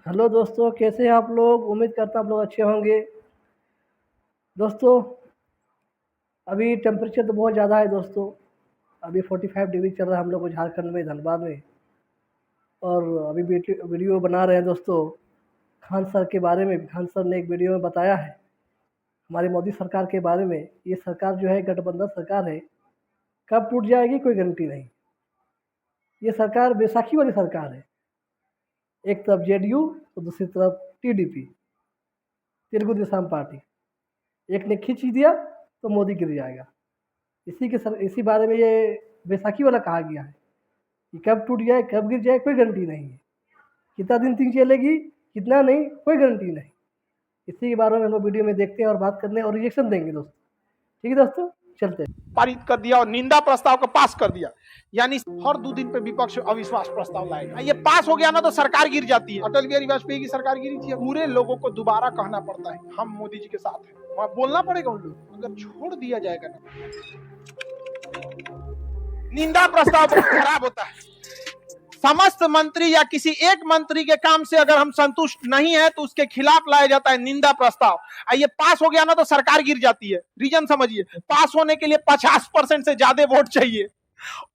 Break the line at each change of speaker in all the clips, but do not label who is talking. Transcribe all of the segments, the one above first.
Hello दोस्तों, कैसे हैं आप लोग। उम्मीद करता हूँ आप लोग अच्छे होंगे। दोस्तों, अभी टेम्परेचर तो बहुत ज़्यादा है दोस्तों। अभी 45 डिग्री चल रहा है हम लोग को झारखंड में, धनबाद में। और अभी वीडियो बना रहे हैं दोस्तों खान सर के बारे में। खान सर ने एक वीडियो में बताया है हमारी मोदी सरकार के बारे में। ये सरकार जो है गठबंधन सरकार है, कब टूट जाएगी कोई गारंटी नहीं। ये सरकार बैसाखी वाली सरकार है। एक तरफ जेडीयू तो दूसरी तरफ टीडीपी, तेलुगु देशम पार्टी। एक ने खींच दिया तो मोदी गिर जाएगा। इसी बारे में ये बैसाखी वाला कहा गया है कि कब टूट जाए कब गिर जाए कोई गारंटी नहीं है। कितना दिन तक चलेगी कितना नहीं कोई गारंटी नहीं। इसी के बारे में हम लोग वीडियो में देखते हैं और बात करने और रिएक्शन देंगे दोस्तों। ठीक है दोस्तों, चलते हैं।
पारित कर दिया और निंदा प्रस्ताव को पास कर दिया। यानी हर 2 दिन पे विपक्ष अविश्वास प्रस्ताव लाएगा। ये पास हो गया ना तो सरकार गिर जाती है। अटल बिहारी वाजपेयी की सरकार गिरी थी। पूरे लोगों को दोबारा कहना पड़ता है हम मोदी जी के साथ हैं। वहां बोलना पड़ेगा उन लोग। अगर छोड़ दिया जाएगा ना, निंदा प्रस्ताव बहुत खराब होता है। समस्त मंत्री या किसी एक मंत्री के काम से अगर हम संतुष्ट नहीं है तो उसके खिलाफ लाया जाता है निंदा प्रस्ताव। ये पास हो गया ना तो सरकार गिर जाती है। रीजन समझिए, पास होने के लिए 50% से ज्यादा वोट चाहिए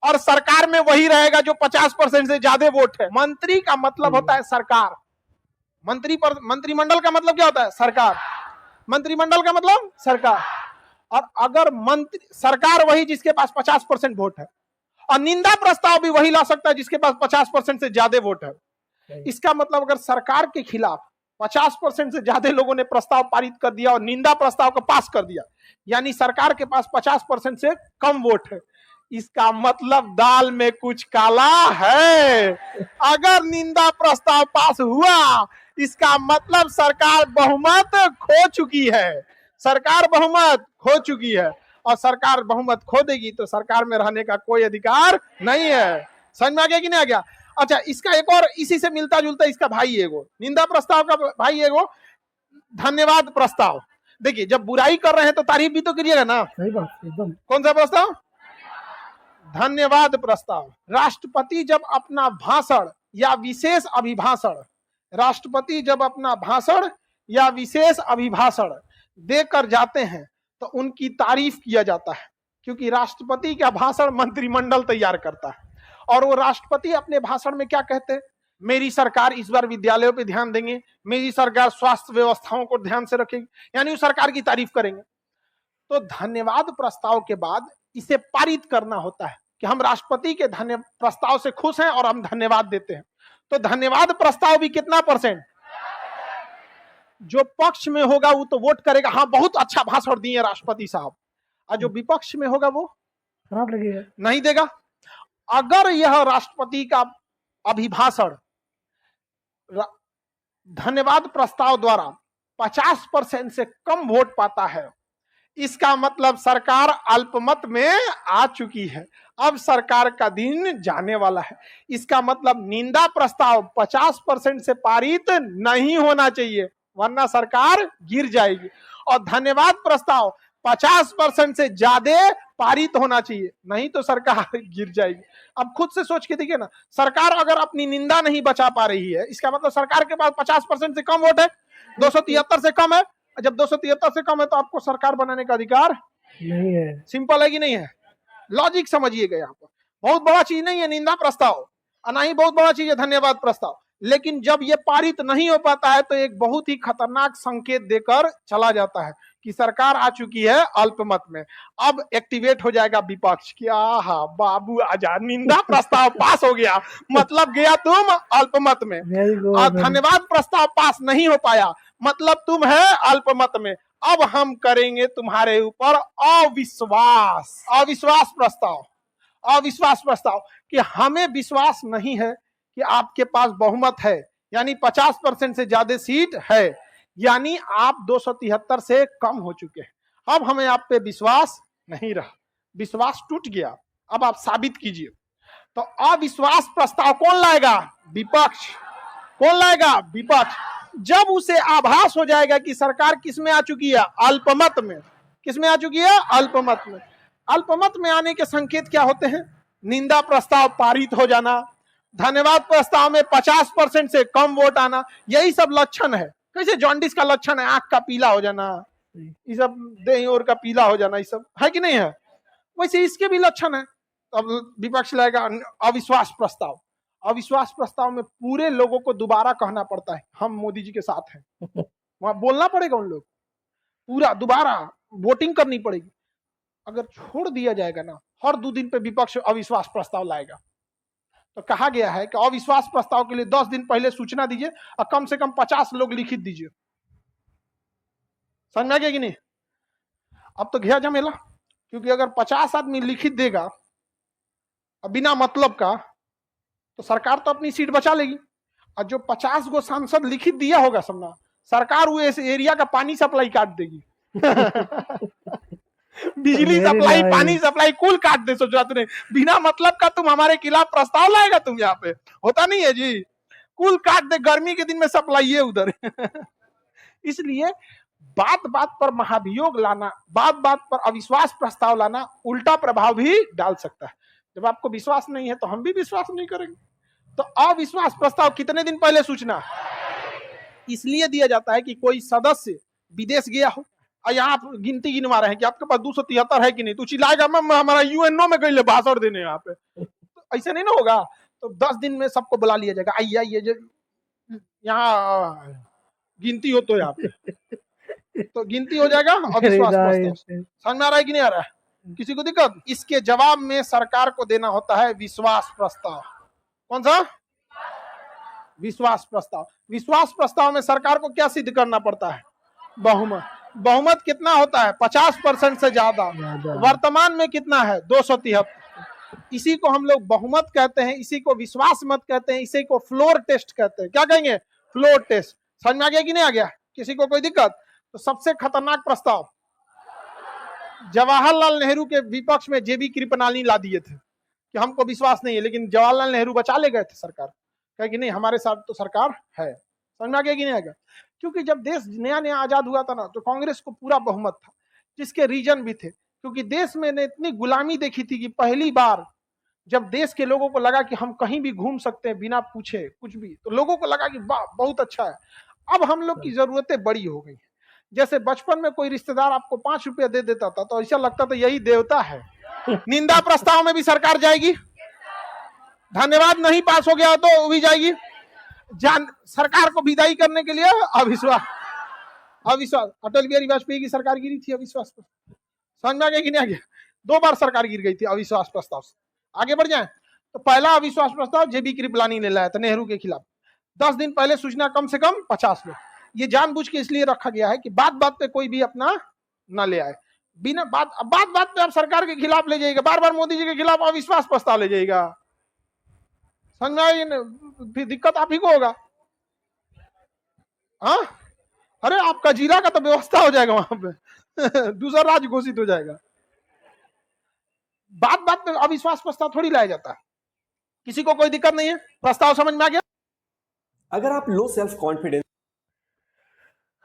और सरकार में वही रहेगा जो 50% से ज्यादा वोट है। मंत्री का मतलब होता है सरकार। मंत्रिमंडल का मतलब क्या होता है? सरकार। मंत्रिमंडल का मतलब सरकार। और अगर सरकार वही जिसके पास 50% वोट है, और निंदा प्रस्ताव भी वही ला सकता है जिसके पास 50% से ज्यादा वोट है। इसका मतलब अगर सरकार के खिलाफ 50% से ज्यादा लोगों ने प्रस्ताव पारित कर दिया और निंदा प्रस्ताव को पास कर दिया, यानी सरकार के पास 50% से कम वोट है। इसका मतलब दाल में कुछ काला है। अगर निंदा प्रस्ताव पास हुआ, इसका मतलब सरकार बहुमत खो चुकी है। सरकार बहुमत खो चुकी है और सरकार बहुमत खो देगी तो सरकार में रहने का कोई अधिकार नहीं है। समझ में आ गया कि नहीं आ गया? अच्छा, इसका एक और इसी से मिलता जुलता इसका भाई एगो, निंदा प्रस्ताव का भाई एगो धन्यवाद प्रस्ताव। देखिए, जब बुराई कर रहे हैं तो तारीफ भी तो करिएगा ना।
सही बात एकदम।
कौन सा प्रस्ताव? धन्यवाद प्रस्ताव। राष्ट्रपति जब अपना भाषण या विशेष अभिभाषण राष्ट्रपति जब अपना भाषण या विशेष अभिभाषण देकर जाते हैं तो उनकी तारीफ किया जाता है, क्योंकि राष्ट्रपति का भाषण मंत्रिमंडल तैयार करता है। और वो राष्ट्रपति अपने भाषण में क्या कहते हैं? मेरी सरकार इस बार विद्यालयों पे ध्यान देंगे, मेरी सरकार स्वास्थ्य व्यवस्थाओं को ध्यान से रखेगी, यानी उस सरकार की तारीफ करेंगे। तो धन्यवाद प्रस्ताव के बाद इसे पारित करना होता है कि हम राष्ट्रपति के प्रस्ताव से खुश हैं और हम धन्यवाद देते हैं। तो धन्यवाद प्रस्ताव भी कितना % जो पक्ष में होगा वो तो वोट करेगा, हाँ बहुत अच्छा भाषण दिए राष्ट्रपति साहब। और जो विपक्ष में होगा वो
खराब लगेगा,
नहीं देगा। अगर यह राष्ट्रपति का अभिभाषण धन्यवाद प्रस्ताव द्वारा 50% से कम वोट पाता है, इसका मतलब सरकार अल्पमत में आ चुकी है। अब सरकार का दिन जाने वाला है। इसका मतलब निंदा प्रस्ताव 50% से पारित नहीं होना चाहिए, वरना सरकार गिर जाएगी। और धन्यवाद प्रस्ताव 50% से ज्यादा पारित होना चाहिए, नहीं तो सरकार गिर जाएगी। अब खुद से सोच के देखिए ना, सरकार अगर अपनी निंदा नहीं बचा पा रही है, इसका मतलब सरकार के पास 50% से कम वोट है, 273 से कम है। जब 273 से कम है तो आपको सरकार बनाने का अधिकार
नहीं है।
सिंपल है कि नहीं है? लॉजिक समझिएगा। यहाँ पर बहुत बड़ा चीज नहीं है निंदा प्रस्ताव, ना ही बहुत बड़ा चीज है धन्यवाद प्रस्ताव। लेकिन जब ये पारित नहीं हो पाता है तो एक बहुत ही खतरनाक संकेत देकर चला जाता है कि सरकार आ चुकी है अल्पमत में। अब एक्टिवेट हो जाएगा विपक्ष कि आहा बाबू आजा, निंदा प्रस्ताव पास हो गया, मतलब गया तुम अल्पमत में। और धन्यवाद प्रस्ताव पास नहीं हो पाया, मतलब तुम है अल्पमत में। अब हम करेंगे तुम्हारे ऊपर अविश्वास प्रस्ताव कि हमें विश्वास नहीं है कि आपके पास बहुमत है, यानी 50% से ज्यादा सीट है, यानी आप 273 से कम हो चुके हैं। अब हमें आप पे विश्वास नहीं रहा, विश्वास टूट गया, अब आप साबित कीजिए। तो अविश्वास प्रस्ताव कौन लाएगा? विपक्ष। कौन लाएगा? विपक्ष। जब उसे आभास हो जाएगा कि सरकार किसमें आ चुकी है? अल्पमत में। किसमें आ चुकी है? अल्पमत में। अल्पमत में आने के संकेत क्या होते हैं? निंदा प्रस्ताव पारित हो जाना, धन्यवाद प्रस्ताव में 50% से कम वोट आना, यही सब लक्षण है। कैसे जॉन्डिस का लक्षण है, आंख का पीला हो जाना, ये सब देह और का पीला हो जाना, ये सब है कि नहीं है, वैसे इसके भी लक्षण है। अब विपक्ष लाएगा अविश्वास प्रस्ताव। अविश्वास प्रस्ताव में पूरे लोगों को दोबारा कहना पड़ता है हम मोदी जी के साथ हैं, वहां बोलना पड़ेगा उन लोग, पूरा दोबारा वोटिंग करनी पड़ेगी। अगर छोड़ दिया जाएगा ना, हर 2 दिन पे विपक्ष अविश्वास प्रस्ताव लाएगा। तो कहा गया है कि अविश्वास प्रस्ताव के लिए 10 दिन पहले सूचना दीजिए और कम से कम 50 लोग लिखित दीजिए। समझ में आ गया कि नहीं? अब तो घिया झमेला, क्योंकि अगर 50 आदमी लिखित देगा बिना मतलब का, तो सरकार तो अपनी सीट बचा लेगी। और जो 50 गो सांसद लिखित दिया होगा सबना, सरकार वो इस एरिया का पानी सप्लाई काट देगी। बिजली सप्लाई, पानी सप्लाई कुल काट दे। सोचो तुमने, बिना मतलब का तुम हमारे खिलाफ प्रस्ताव लाएगा, तुम यहाँ पे होता नहीं है जी, कुल काट दे। गर्मी के दिन में सप्लाई है उधर। इसलिए बात बात पर महाभियोग लाना, बात बात पर अविश्वास प्रस्ताव लाना उल्टा प्रभाव भी डाल सकता है। जब आपको विश्वास नहीं है तो हम भी विश्वास नहीं करेंगे। तो अविश्वास प्रस्ताव कितने दिन पहले सूचना इसलिए दिया जाता है कि कोई सदस्य विदेश गया हो और यहाँ आप गिनती गिनवा रहे हैं कि आपके पास 273 है कि नहीं, तो चिल्लाएगा मैं हमारा यूएनओ में गई भाषण देने यहाँ पे, तो ऐसे नहीं ना होगा। तो 10 दिन में सबको बुला लिया जाएगा, आइए आइए यहाँ गिनती हो, तो यहाँ पे तो गिनती हो जाएगा। अविश्वास प्रस्ताव समझ में आ रहा है कि नहीं आ रहा है, किसी को दिक्कत? इसके जवाब में सरकार को देना होता है विश्वास प्रस्ताव। कौन सा? विश्वास प्रस्ताव। विश्वास प्रस्ताव में सरकार को क्या सिद्ध करना पड़ता है? बहुमत। बहुमत कितना होता है? 50% से ज्यादा। वर्तमान में कितना है? 273। इसी को हम लोग बहुमत कहते हैं, इसी को विश्वास मत कहते हैं, इसी को फ्लोर टेस्ट कहते हैं। क्या कहेंगे? Floor test. समझ में आ गया कि नहीं आ गया? किसी को कोई दिक्कत? तो सबसे खतरनाक प्रस्ताव जवाहरलाल नेहरू के विपक्ष में जेबी कृपलानी ला दिए थे कि हमको विश्वास नहीं है, लेकिन जवाहरलाल नेहरू बचा ले गए थे सरकार, कहे कि नहीं हमारे साथ तो सरकार है। समझ में आ गया कि नहीं आएगा? क्योंकि जब देश नया नया आजाद हुआ था ना, तो कांग्रेस को पूरा बहुमत था, जिसके रीजन भी थे, क्योंकि देश में ने इतनी गुलामी देखी थी कि पहली बार जब देश के लोगों को लगा कि हम कहीं भी घूम सकते हैं बिना पूछे कुछ भी, तो लोगों को लगा कि वाह बहुत अच्छा है। अब हम लोग की जरूरतें बड़ी हो गई। जैसे बचपन में कोई रिश्तेदार आपको 5 रुपया दे देता था तो ऐसा लगता था यही देवता है। निंदा प्रस्ताव में भी सरकार जाएगी, धन्यवाद नहीं पास हो गया तो भी जाएगी। सरकार को विदाई करने के लिए अविश्वास। अविश्वास अटल बिहारी वाजपेयी की सरकार गिरी थी अविश्वास प्रस्ताव। समझ में आ गया कि नहीं आ गया? 2 बार सरकार गिर गई थी अविश्वास प्रस्ताव से। आगे बढ़ जाए तो पहला अविश्वास प्रस्ताव जेबी कृपलानी ने लाया था नेहरू के खिलाफ। 10 दिन पहले सूचना कम से कम 50 लोग। ये जानबूझ के इसलिए रखा गया है कि बात बात पे कोई भी अपना न ले आए। बिना बात पे आप सरकार के खिलाफ ले जाइएगा, बार बार मोदी जी के खिलाफ अविश्वास प्रस्ताव ले जाइएगा, समझ में आए? फिर दिक्कत आप ही को होगा। हाँ, अरे आपका जिला का तो व्यवस्था हो जाएगा वहां पे। दूसरा राज्य घोषित हो जाएगा। बात बात पे अविश्वास प्रस्ताव थोड़ी लाया जाता है। किसी को कोई दिक्कत नहीं है? प्रस्ताव समझ में आ गया?
अगर आप लो सेल्फ कॉन्फिडेंस।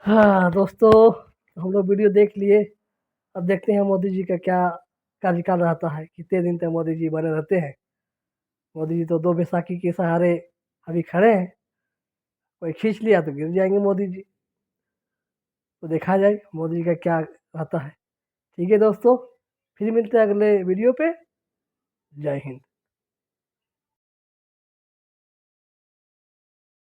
हाँ दोस्तों, हम लोग वीडियो देख लिए। अब देखते हैं मोदी जी का क्या कार्यकाल रहता है, कितने दिन तक मोदी जी बने रहते हैं। मोदी जी तो 2 बैसाखी के सहारे अभी खड़े हैं, कोई खींच लिया तो गिर जाएंगे मोदी जी। तो देखा जाए मोदी जी का क्या रहता है। ठीक है दोस्तों, फिर मिलते हैं अगले वीडियो पे। जय हिंद।